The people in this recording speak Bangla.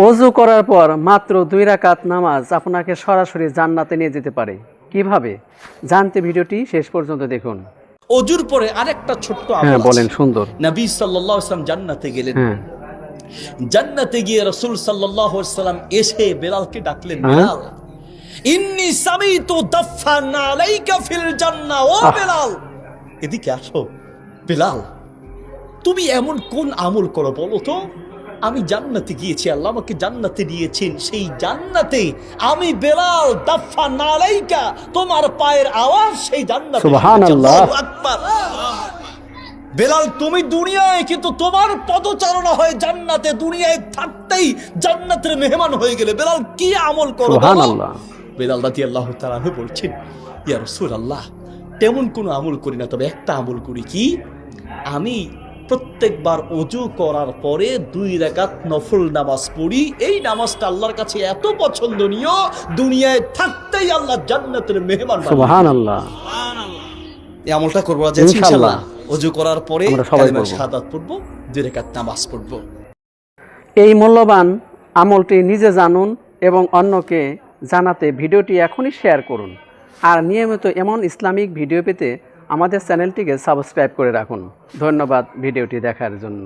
ওযু করার পর মাত্র 2 রাকাত নামাজ আপনাকে সরাসরি জান্নাতে নিয়ে যেতে পারে। কিভাবে জানতে ভিডিওটি শেষ পর্যন্ত দেখুন। ওযুর পরে আরেকটা ছোট্ট আমল হ্যাঁ আছে। বলেন, সুন্দর। নবী সাল্লাল্লাহু আলাইহি ওয়াসাল্লাম জান্নাতে গেলেন। হ্যাঁ জান্নাতে গিয়ে রাসূল সাল্লাল্লাহু আলাইহি ওয়াসাল্লাম এসে বেলালকে ডাকলেন, বেলাল ইন্নী সামিতু দাফান আলাইকা ফিল জান্নাহ। ও বেলাল এদিকে আসো। বেলাল তুমি এমন কোন আমল করো বলো তো? আমি জান্নাতে গিয়েছি, আল্লাহ আমাকে জান্নাতে দিয়েছেন, সেই জান্নাতে আমি বেলাল দাফান আলাইকা, তোমার পায়ের আওয়াজ সেই জান্নাতে। সুবহানাল্লাহ। আল্লাহু আকবার। বেলাল তুমি দুনিয়ায় কিন্তু তোমার পদচারণা হয় জান্নাতে, দুনিয়ায় থাকতেই জান্নাতের মেহমান হয়ে গেলে। বেলাল কি আমল করো বলো? সুবহানাল্লাহ। বেলাল রাদিয়াল্লাহু তাআলা আনহু বলছেন, ইয়া রাসূলুল্লাহ তেমন কোনো আমল করি না, তবে একটা আমল করি। কি? আমি প্রত্যেকবার ওযু করার পরে 2 রাকাত নফল নামাজ পড়ি। এই নামাজটা আল্লাহর কাছে এত পছন্দনীয়, দুনিয়ায় থাকতেই আল্লাহ জান্নাতের মেহমান বানিয়ে। সুবহানাল্লাহ। এই আমলটা করবো আজ ইনশাআল্লাহ। ওযু করার পরে কালিমা শাহাদাত পড়বো, 2 রাকাত নামাজ পড়বো। এই মূল্যবান আমলটি নিজে জানুন এবং অন্যকে জানাতে ভিডিওটি এখনই শেয়ার করুন। আর নিয়মিত এমন ইসলামিক ভিডিও পেতে আমাদের চ্যানেলটিকে সাবস্ক্রাইব করে রাখুন। ধন্যবাদ ভিডিওটি দেখার জন্য।